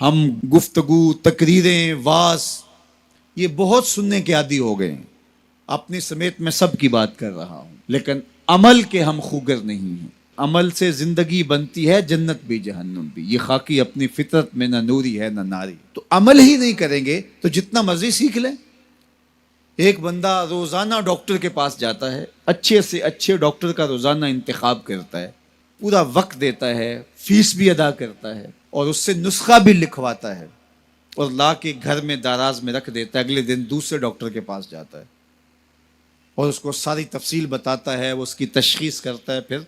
ہم گفتگو، تقریریں، واز یہ بہت سننے کے عادی ہو گئے ہیں. اپنی سمیت میں سب کی بات کر رہا ہوں، لیکن عمل کے ہم خوگر نہیں ہیں. عمل سے زندگی بنتی ہے، جنت بھی جہنم بھی. یہ خاکی اپنی فطرت میں نہ نوری ہے نہ ناری. تو عمل ہی نہیں کریں گے تو جتنا مرضی سیکھ لیں. ایک بندہ روزانہ ڈاکٹر کے پاس جاتا ہے، اچھے سے اچھے ڈاکٹر کا روزانہ انتخاب کرتا ہے، پورا وقت دیتا ہے، فیس بھی ادا کرتا ہے، اور اس سے نسخہ بھی لکھواتا ہے اور لا کے گھر میں داراز میں رکھ دیتا ہے. اگلے دن دوسرے ڈاکٹر کے پاس جاتا ہے اور اس کو ساری تفصیل بتاتا ہے، وہ اس کی تشخیص کرتا ہے، پھر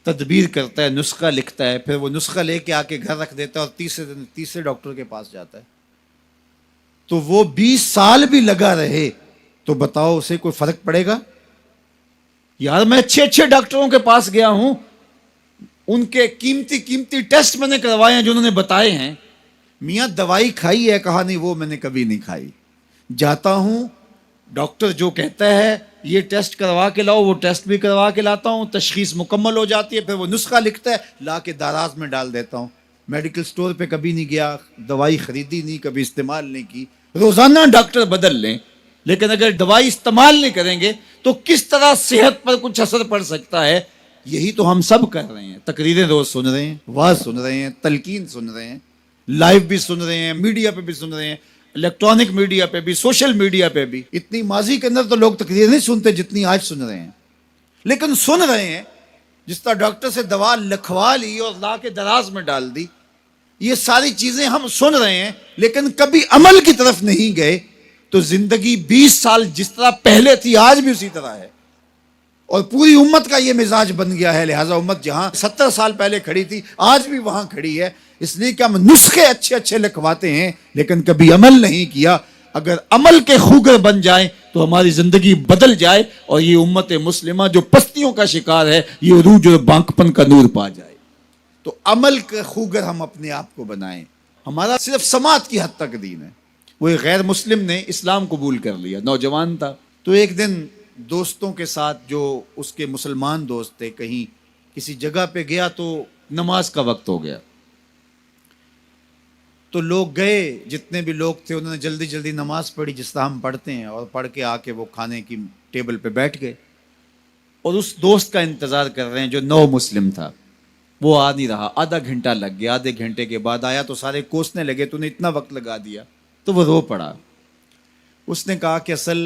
تدبیر کرتا ہے، نسخہ لکھتا ہے، پھر وہ نسخہ لے کے آ کے گھر رکھ دیتا ہے اور تیسرے دن تیسرے ڈاکٹر کے پاس جاتا ہے. تو وہ 20 سال بھی لگا رہے تو بتاؤ اسے کوئی فرق پڑے گا؟ یار میں اچھے ڈاکٹروں کے پاس گیا ہوں، ان کے قیمتی ٹیسٹ میں نے کروائے ہیں جو انہوں نے بتائے ہیں. میاں دوائی کھائی ہے؟ کہا نہیں، وہ میں نے کبھی نہیں کھائی. جاتا ہوں، ڈاکٹر جو کہتا ہے یہ ٹیسٹ کروا کے لاؤ، وہ ٹیسٹ بھی کروا کے لاتا ہوں، تشخیص مکمل ہو جاتی ہے، پھر وہ نسخہ لکھتا ہے، لا کے داراز میں ڈال دیتا ہوں. میڈیکل سٹور پہ کبھی نہیں گیا، دوائی خریدی نہیں، کبھی استعمال نہیں کی. روزانہ ڈاکٹر بدل لیں، لیکن اگر دوائی استعمال نہیں کریں گے تو کس طرح صحت پر کچھ اثر پڑ سکتا ہے؟ یہی تو ہم سب کر رہے ہیں. تقریریں روز سن رہے ہیں، واز سن رہے ہیں، تلقین سن رہے ہیں، لائیو بھی سن رہے ہیں، میڈیا پہ بھی سن رہے ہیں، الیکٹرانک میڈیا پہ بھی، سوشل میڈیا پہ بھی. اتنی ماضی کے اندر تو لوگ تقریریں نہیں سنتے جتنی آج سن رہے ہیں. لیکن سن رہے ہیں، جس طرح ڈاکٹر سے دوا لکھوا لی اور لا کے دراز میں ڈال دی. یہ ساری چیزیں ہم سن رہے ہیں لیکن کبھی عمل کی طرف نہیں گئے. تو زندگی 20 سال جس طرح پہلے تھی آج بھی اسی طرح ہے، اور پوری امت کا یہ مزاج بن گیا ہے. لہٰذا امت جہاں 70 سال پہلے کھڑی تھی آج بھی وہاں کھڑی ہے، اس لیے کہ ہم نسخے اچھے لکھواتے ہیں لیکن کبھی عمل نہیں کیا. اگر عمل کے خوگر بن جائیں تو ہماری زندگی بدل جائے اور یہ امت مسلمہ جو پستیوں کا شکار ہے یہ عروج اور بانکپن کا نور پا جائے. تو عمل کے خوگر ہم اپنے آپ کو بنائیں. ہمارا صرف سماعت کی حد تک دین ہے. وہ ایک غیر مسلم نے اسلام قبول کر لیا، نوجوان تھا. تو ایک دن دوستوں کے ساتھ، جو اس کے مسلمان دوست تھے، کہیں کسی جگہ پہ گیا تو نماز کا وقت ہو گیا. تو لوگ گئے، جتنے بھی لوگ تھے انہوں نے جلدی نماز پڑھی جس طرح ہم پڑھتے ہیں، اور پڑھ کے آ کے وہ کھانے کی ٹیبل پہ بیٹھ گئے اور اس دوست کا انتظار کر رہے ہیں جو نو مسلم تھا. وہ آ نہیں رہا، آدھا گھنٹہ لگ گیا. آدھے گھنٹے کے بعد آیا تو سارے کوسنے لگے، تو نے اتنا وقت لگا دیا. تو وہ رو پڑا. اس نے کہا کہ اصل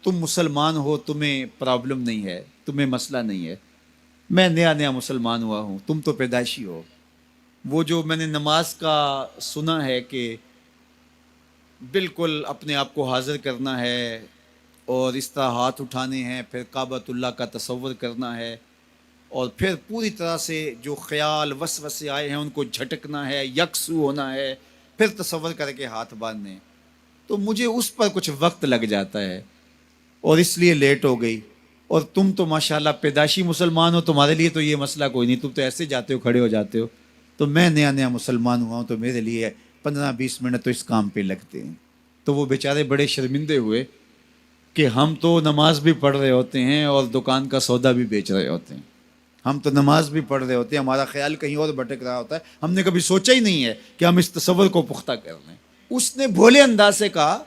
تم مسلمان ہو، تمہیں پرابلم نہیں ہے، تمہیں مسئلہ نہیں ہے. میں نیا مسلمان ہوا ہوں، تم تو پیدائشی ہو. وہ جو میں نے نماز کا سنا ہے کہ بالکل اپنے آپ کو حاضر کرنا ہے اور اس طرح ہاتھ اٹھانے ہیں، پھر کعبۃ اللہ کا تصور کرنا ہے، اور پھر پوری طرح سے جو خیال وسوسے آئے ہیں ان کو جھٹکنا ہے، یکسو ہونا ہے، پھر تصور کر کے ہاتھ باندھنے. تو مجھے اس پر کچھ وقت لگ جاتا ہے اور اس لیے لیٹ ہو گئی. اور تم تو ماشاءاللہ پیدائشی مسلمان ہو، تمہارے لیے تو یہ مسئلہ کوئی نہیں، تم تو ایسے جاتے ہو، کھڑے ہو جاتے ہو. تو میں نیا مسلمان ہوا ہوں، تو میرے لیے 15-20 منٹ تو اس کام پہ لگتے ہیں. تو وہ بیچارے بڑے شرمندے ہوئے کہ ہم تو نماز بھی پڑھ رہے ہوتے ہیں اور دکان کا سودا بھی بیچ رہے ہوتے ہیں. ہم تو نماز بھی پڑھ رہے ہوتے ہیں، ہمارا خیال کہیں اور بھٹک رہا ہوتا ہے. ہم نے کبھی سوچا ہی نہیں ہے کہ ہم اس تصور کو پختہ کر لیں. اس نے بھولے انداز سے کہا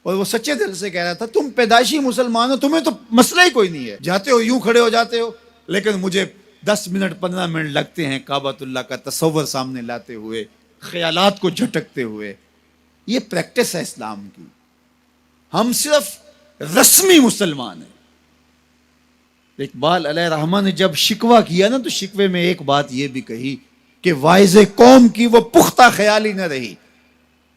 اور وہ سچے دل سے کہہ رہا تھا، تم پیدائشی مسلمان ہو، تمہیں تو مسئلہ ہی کوئی نہیں ہے، جاتے ہو یوں کھڑے ہو جاتے ہو. لیکن مجھے 10 منٹ 15 منٹ لگتے ہیں کعبۃ اللہ کا تصور سامنے لاتے ہوئے، خیالات کو جھٹکتے ہوئے. یہ پریکٹس ہے اسلام کی. ہم صرف رسمی مسلمان ہیں. اقبال علیہ رحمہ نے جب شکوہ کیا نا، تو شکوے میں ایک بات یہ بھی کہی کہ واعظ قوم کی وہ پختہ خیالی نہ رہی،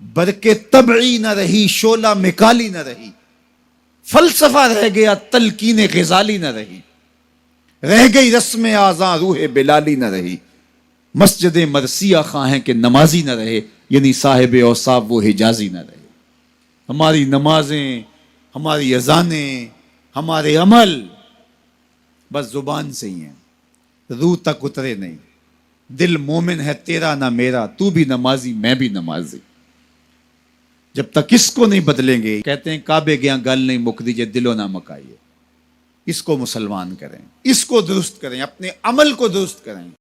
برکے طبعی نہ رہی، شعلہ مکالی نہ رہی، فلسفہ رہ گیا، تلقین غزالی نہ رہی، رہ گئی رسم آزاں روح بلالی نہ رہی، مسجد مرثیہ خواہیں کہ نمازی نہ رہے، یعنی صاحب اوصاف وہ حجازی نہ رہے. ہماری نمازیں، ہماری اذانیں، ہمارے عمل بس زبان سے ہی ہیں، روح تک اترے نہیں. دل مومن ہے تیرا نہ میرا، تو بھی نمازی میں بھی نمازی. جب تک اس کو نہیں بدلیں گے، کہتے ہیں کعبے گیا گل نہیں مک دیجئے دلو نہ مکائیے. اس کو مسلمان کریں، اس کو درست کریں، اپنے عمل کو درست کریں.